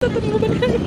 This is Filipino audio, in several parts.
Tutungguan kami.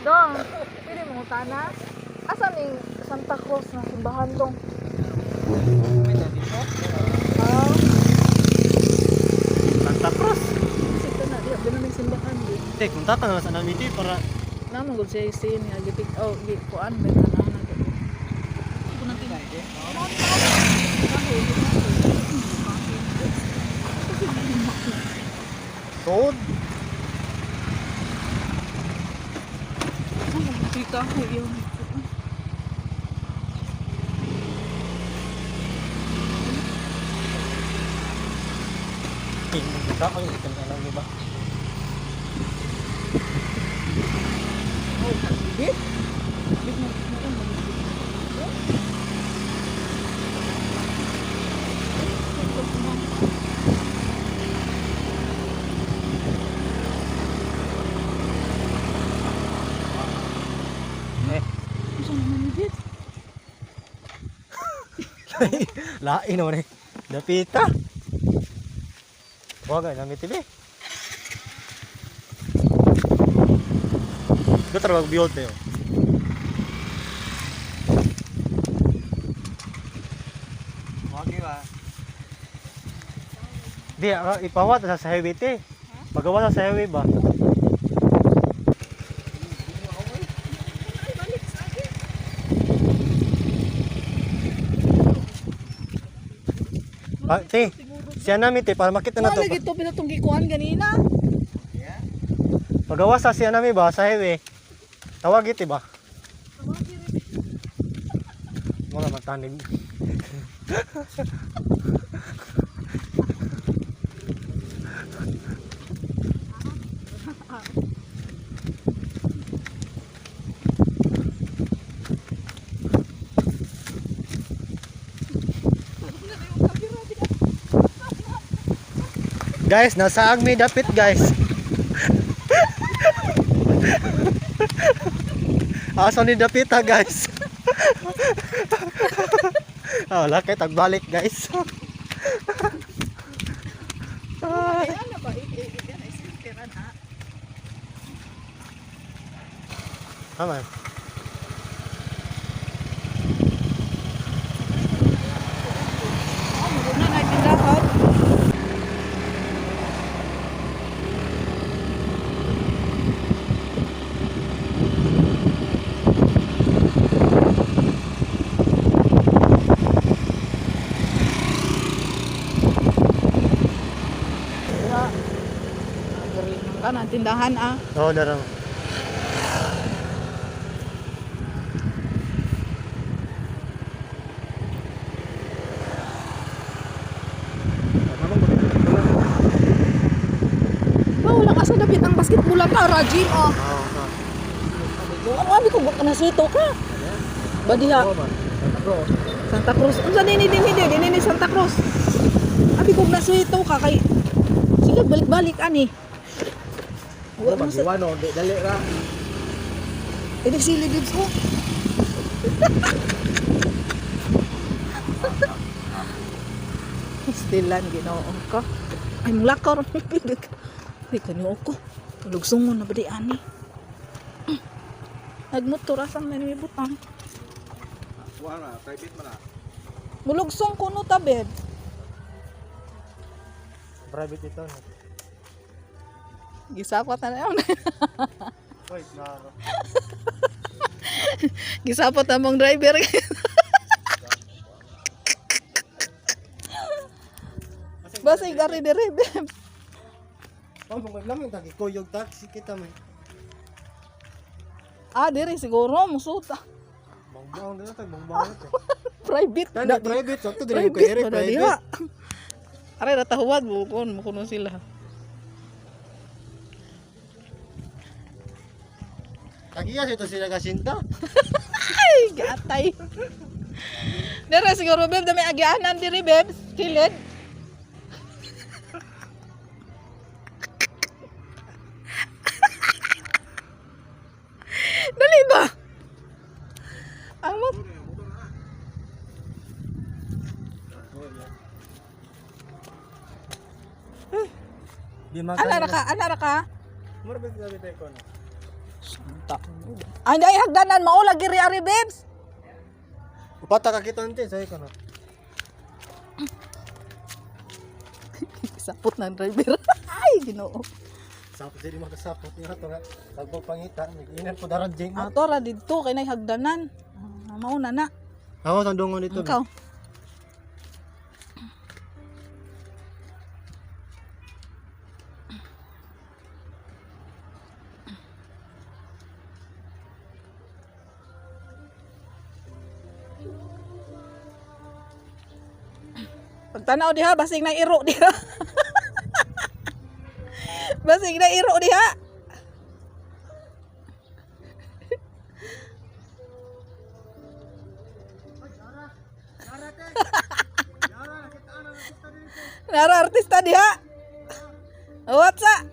Dong, pili mo tana. Asa ning Santa Cruz na simbahan dong? Ah, Santa Cruz. sito na diya binamig simbahan di. Tek, punta ka na sa namin dito para Namo gud siya sin nga gipig gi kuan may tanaw na gud. Ko nang tingay. Toad. Kita ko yun. Kita ko yung ikan alam niyo ba? Oh, bit. Bit mo. Gusto naman ni bit. Lain naman eh. Dapita. Huwag ay namin tibi. Ito trabaho biyot tayo. Huwag ba? Di, ipawat sa highway te. Pagawa sa highway ba? Ah, te, siya namin te, para makita na to. Wala gito pinatong gikuan ganina. Pagawa sa siya namin ba, sa highway. Tawag ito ba? Wala matanig. Guys, nasa Agmi dapit guys. Asa ni dapit ha guys. Ah, wala kay tagbalik guys. Ay, ano ba? Yan ay sintiran ha. Tama. Na nagtindahan. Kana tindahan ah. Oo, darang. Wala ka sa dapit ang basketball ka, Rajim oh. Ano ko baka nasito ka? Badiha. Santa Cruz. Unsa dinini Santa Cruz. Abi ko nasito ka kay sige balik-balik ani. Wala ba giwano, dali ra. Ini sili dibs ko. Stilan Ginoo ko. Ay mulakor. Ay kanyo ko. Lugsong mo na ba di ani? Nagmotor asang na may butang. Wala, private man na. Mulugsong ko no tabed. Private ito. Gisapot na lang. Oy, klaro. Gisapot na mong driver. Basta igari dire. Oh, maglamang tagi koyog taxi kita man. Ah, dire siguro musuta. Bangbang dito tag bangbang ito. Private. Tanda private so to dire ko ere private. Aray ratahuwad mo kuno sila. Tagiya ito sila kasinta. Ay, gatay. Dire siguro beb dami agianan dire beb. Kilid. Dali ba? Ang mo. Di man Ana ra ka? Mura ba gabi tayo ko na? Santa. Ay, ay hagdanan mao lagi ri ari babes. Upata ka kita nte say ka na. Sapot ng driver. Ay, Ginoo. Sapot di makasapot ni ato nga. Tagbog pangita, nag-inan po daran jing. Ato ra didto kay nay hagdanan. Mao na na. Ako sa dungon dito. Ikaw. Pagtanaw diha basig na iro diha. Basig na iro diha. Nara artista diha. What's up?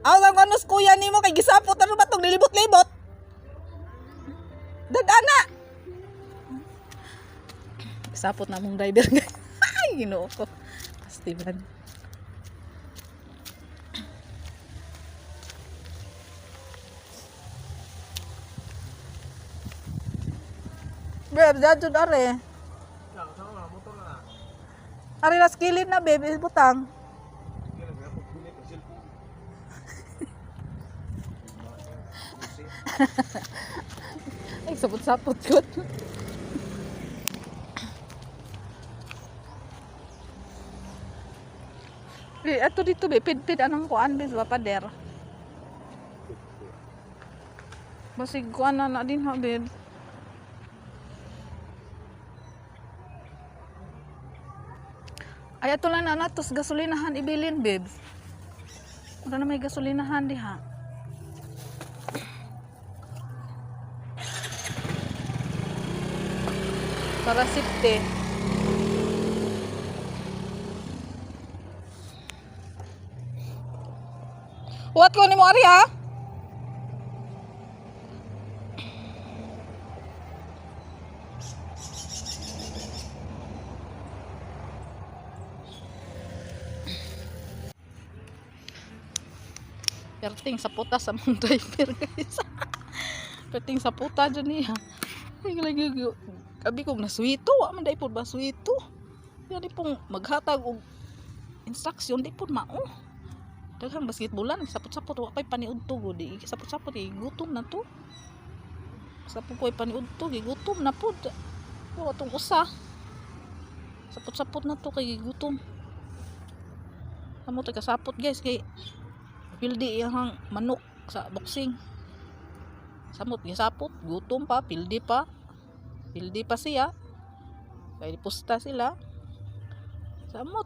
Aw lang kanus kuya nimo kay gisapot ano ba tong nilibot-libot? Dagana. Gisapot na mong driver guys. Ay, Ginoo ko. Pastiban. Beb, dadto are. Ari las kilid na beb, butang. Ay, sapot-sapot ko. Ato dito be, pid-pid anong kuan be sa pader. Basig kuan na din ha be. Ay ato lang na natos gasolinahan ibilin babe. Wala na may gasolinahan diha. Para safety. What ko ni mo ari ha? Perting sa puta sa mong driver guys. Perting sa puta dyan niya. Ay lagi abi kong nasuito, man dai pud ba suito. Yan di pong maghatag og instruction di pud mao. Daghang basketbolan sapot-sapot wa pay paniudto di sapot-sapot gutom na to. Sapot koy paniudto gutom na pud. Wa tong usa. Sapot-sapot na to kay gutom. Amo tay kasapot guys kay pildi yang manok sa boxing. Samot gisapot, gutom pa, pildi pa. Pildi pa siya. Kaya pusta sila. Samot.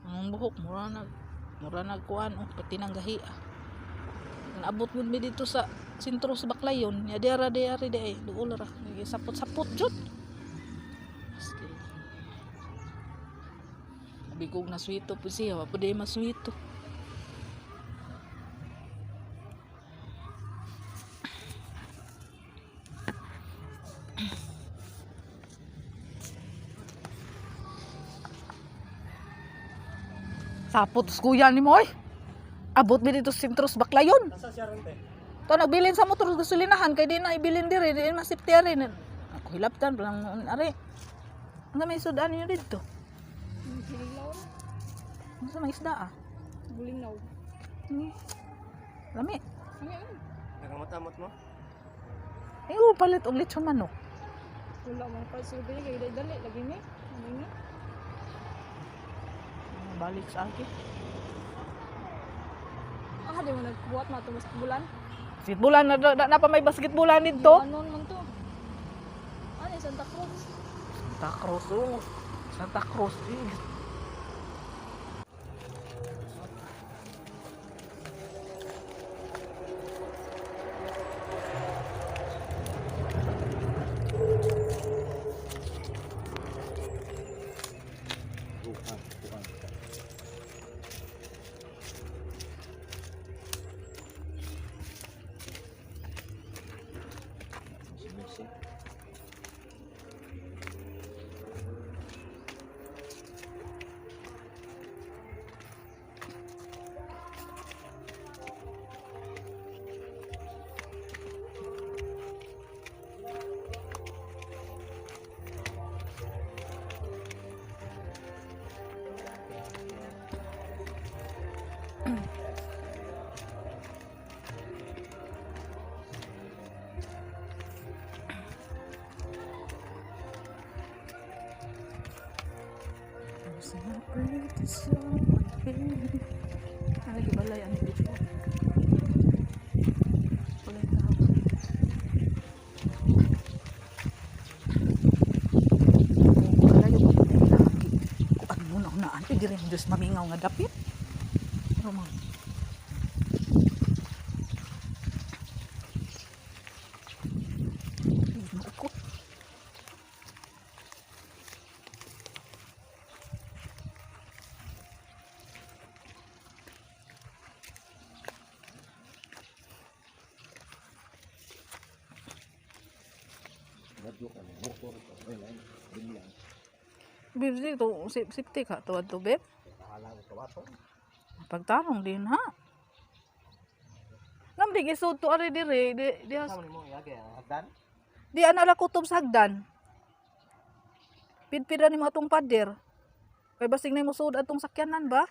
Ang buhok mura nagkuan oh, pati nang gahi. Naabot gud mi dito sa sentro sa Baclayon. Ya diara di duol ra. Sapot-sapot jud. Abi kog naswito po siya, wa pud maswito. Sapot kuya ni mo oy. Abot mi dito sa sentro sa Baclayon. Nasa siya ron te. To nagbilin sa motor gasolinahan kay di na ibilin diri, di masipti ari. Ako hilaptan lang ari. Nga may sudan niyo dito. Ano sa may isda ah? Bulinaw. Lami. Nakamot-amot mo? Ay, palit og lechon manok. Wala mo pa sa gabi kay dali lagi ni. Ano ni? Balik sa akin. Ah, di mo nagbuhat na tumas bulan. Basketbolan na pa may basketbolan dito. Anon man to. Ano Santa Cruz? Santa Cruz oh. Santa Cruz eh. Lagi balay ang dito. Balay tao. Kalayo ko din lagi. Kuan mo na unaan kay diri Diyos mamingaw nga dapit. Pero mo. Maukot. Birdi to safety ka tuwad to beb. Pagtarong din ha. Ngam di gisud to ari dire di Hagdan? di ana ra kutob sa hagdan. Pidpida ni mo atong pader. Kay basig na mo sud atong sakyanan ba?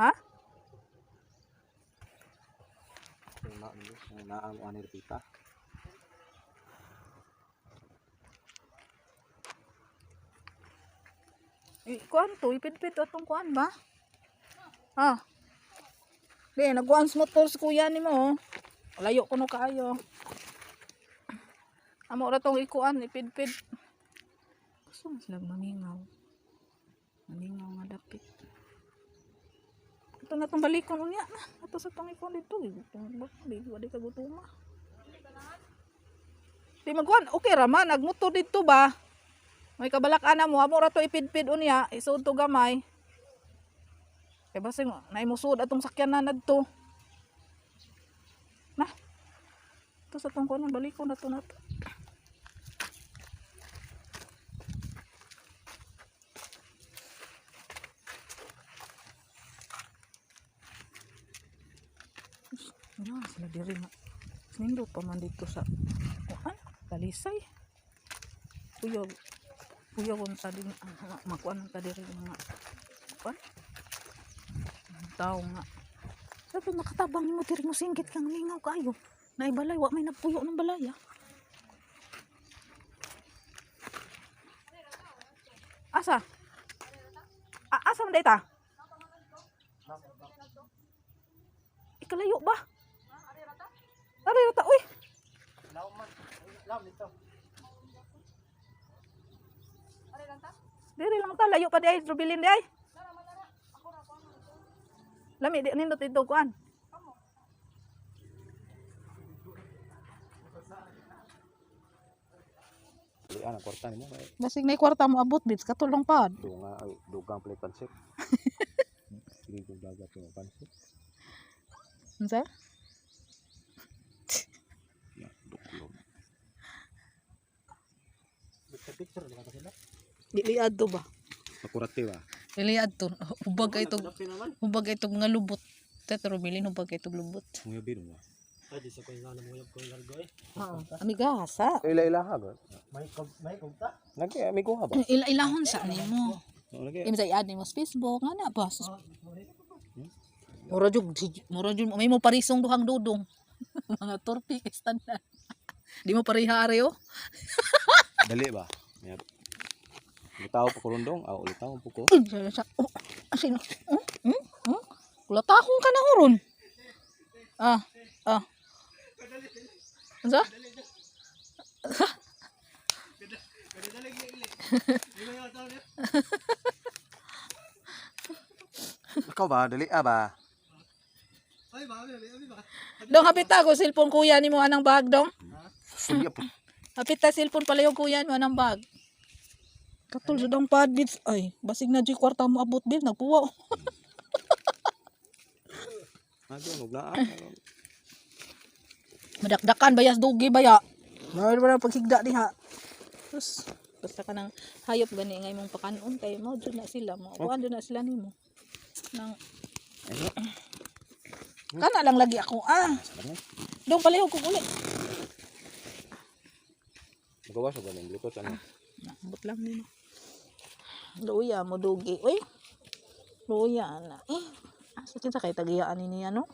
Ha? Naang anir kita. Kuan to, ipidpid atong kuan ba? Ha? Di, nagkuan sa motor sa kuya ni mo. Layo ko no kaayo. Amo ra tong ikuan, ipidpid. Gusto mo sila mamingaw. Mamingaw nga dapit. Ito na tong balikon unya na. Ito sa tong ikuan dito. Di ka gutuma. Di magkuan, okay ra man. Nagmotor dito ba? May kabalak-ana mo, amo ra to ipidpid unya, isuod to gamay. Kay basig naimusud atong sakyanan adto. Na. To sa tong kuno balikon na to. Ano sila diri nga. Nindot pa man dito sa kuan, Talisay. Kuya kung sa din makuan ka diri mga kuan. Tao nga. Sabi makatabang mo diri mo singgit kang lingaw kayo. Naibalay wa may nagpuyo ng balaya. Asa? Asa man dayta? Ikalayo ba? Ari rata uy. Laom dito. Diri lang ta layo pa di ay rubilin di ay. Lami di nindot dito kuan. Lian ang kwarta nimo kay Basig na kwarta mo abot bits katulong pad. dugang play pansip. Hindi ko dagat yung pansip. Unsa? Ya, duklog. Picture di ka sila. Diliad to ba? Makurate ba? Diliad to. Hubag kay tog mga lubot. Tetro bilin hubag kay tog lubot. Mga biro mo. Ay di sa ko nga mo yung largo eh. Oo. Amigasa. Ila-ilaha ba? May kumta. Lagi may kuha ba? Ilahon sa nimo. Lagi. Imsa i-add nimo sa Facebook nga na ba? Mura jud may mo parisong duhang dudong. Mga torpi kay standard. Di mo pariha areo. Dali ba? Yan. Ulitaw po ko rundong. Ulitaw po ko. Sino? Kulatahong ka na huron. Ano? Ikaw ba? Dali ba? Dong hapit ako cellphone kuya ni mo anang bag dong. Suya po. Hapit ta cellphone pala yung kuya mo anang bag. Katul sa dong pad bits ay basig na di kwarta mo abot bits nagpuwa. Ano na? Madakdakan bayas dugi baya. Mawala ba ng paghigda diha. Terus basta ka nang hayop gani ngay mong pakanon kay mo dyan na sila mo. Kuan dyan na sila nimo. Nang kana lang lagi ako Dong palihog ko uli. Magawa sa galing likot ano. Nakabot lang nimo. Luya mo dugi. Uy. Luya na. Sa kinsa kay tagiyaan ni ano?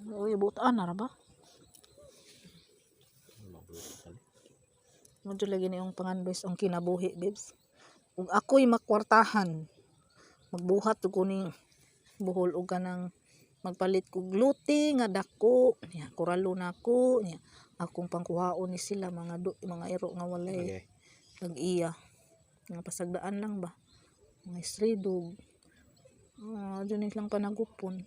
Luya butaan na ra ba? Medyo lagi na yung pangandoys ang kinabuhi, babes. Ug ako'y makwartahan, magbuhat ko ni buhol og kanang magpalit ko gluti nga dako, niya kuralo nako, niya akong pangkuhaon ni sila mga iro nga walay Okay. nag-iya. Nga pasagdaan lang ba. Mga stridog. Dyan lang panagupon.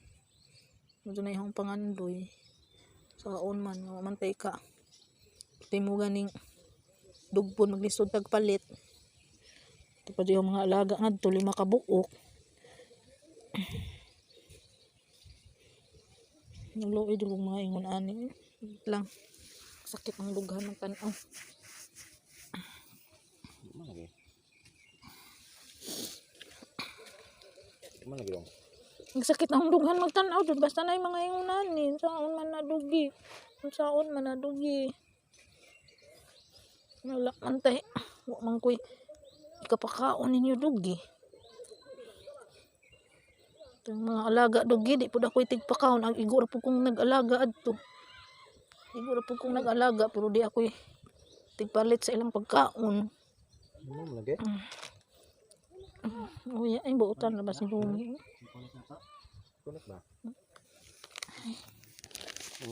Dyan na yung pangandoy. Saon man, mamantay ka. Timuga ning dugpon maglisod tagpalit. Ito pa yung mga alaga nga dito, 5 ka buok. Naluoy yung mga ingon ani. Lang. Sakit ang lughan ng tanaw. Mana lagi dong? Ang sakit ang lughan magtanaw dun. Basta na yung mga ingon ani. Saon man nadugi. Saon man nadugi. Wala man tay. Wa man ko'y ikapakaon ninyo dugi. Itong mga alaga dugi, di po na ko'y tigpakaon. Ang igura po kong nag-alaga adto. Igura po kong nag-alaga, pero di ako'y tigpalit sa ilang pagkaon. Mana lagi? Uy, ay buutan na ba si Lumi? Kulit ba?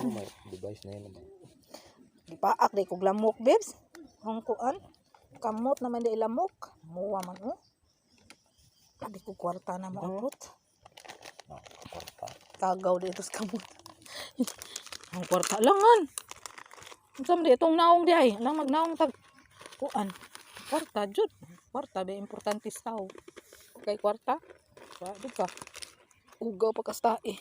May device na yun ba? Gipaak di kog lamok, babes. Ang kuan. Kamot naman di lamok. Muwa man oh. Adi ko kwarta na maabot. No, kwarta. Tagaw dito sa kamot. Ang kwarta langan. Unsam di itong naong di ay. Lang magnaong tag kuan. Kwarta jud. Kwarta ba importante sa tao. Kay kwarta. Di ka. Ugaw pagkastae.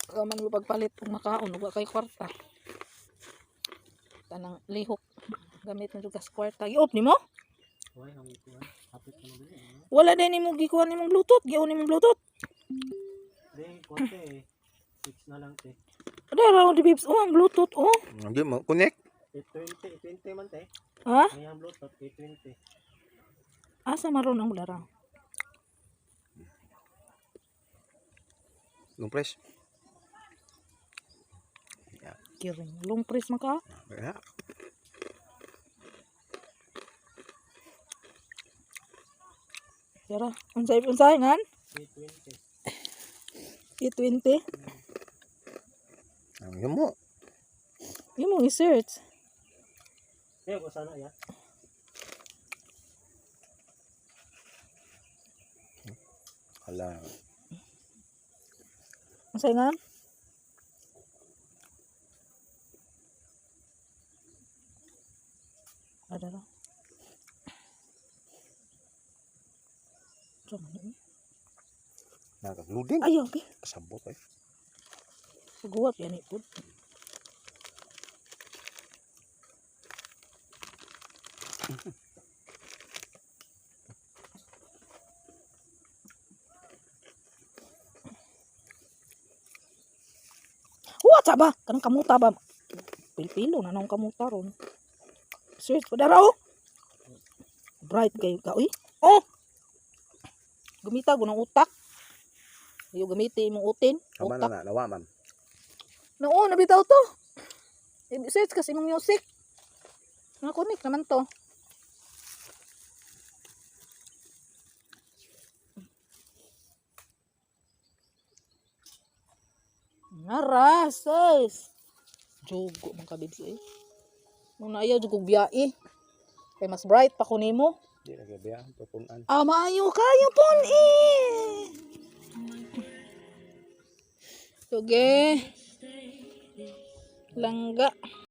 Kaman mo pagpalit kung makaon ug kay kwarta. Tanang lihok gamit mo sa kwarta. Giop nimo? Wala din nimo gikuha nimong bluetooth, giun nimong bluetooth. Di, konti 6 na lang te. Ada ra di bibs ang bluetooth oh. Lagi mo connect? 820 man te. Ha? May ang Bluetooth 820. Asa maron ang bularang? Long press. Kiring long press maka. Ya. Tara, unsay ngan? 820. 820. Ang yun mo. Imong i-search. Eh, kung sana ya. Hala. Unsay ngan? Ada ra. Nagag-loading. Ayaw pi. Kasabot eh. Guwat yan ipod. What ba? Kanang kamuta ba? Pilpilo na nang kamuta ron. Search pa daraw. Bright kayo ka. Uy. Oh! Gumita ko ng utak. Ayaw gamitin imong utin. Tama Utak. na, nawa man. Oo, nabitaw to. I-search kasi imong music. Nakunik naman to. Narasas. Jugo man ka bibs eh. Nung naayaw jugog biyae. Kay mas bright pa ko nimo. Di lagi biya, pupunan. Maayo kayo pon eh. Sige. Langga.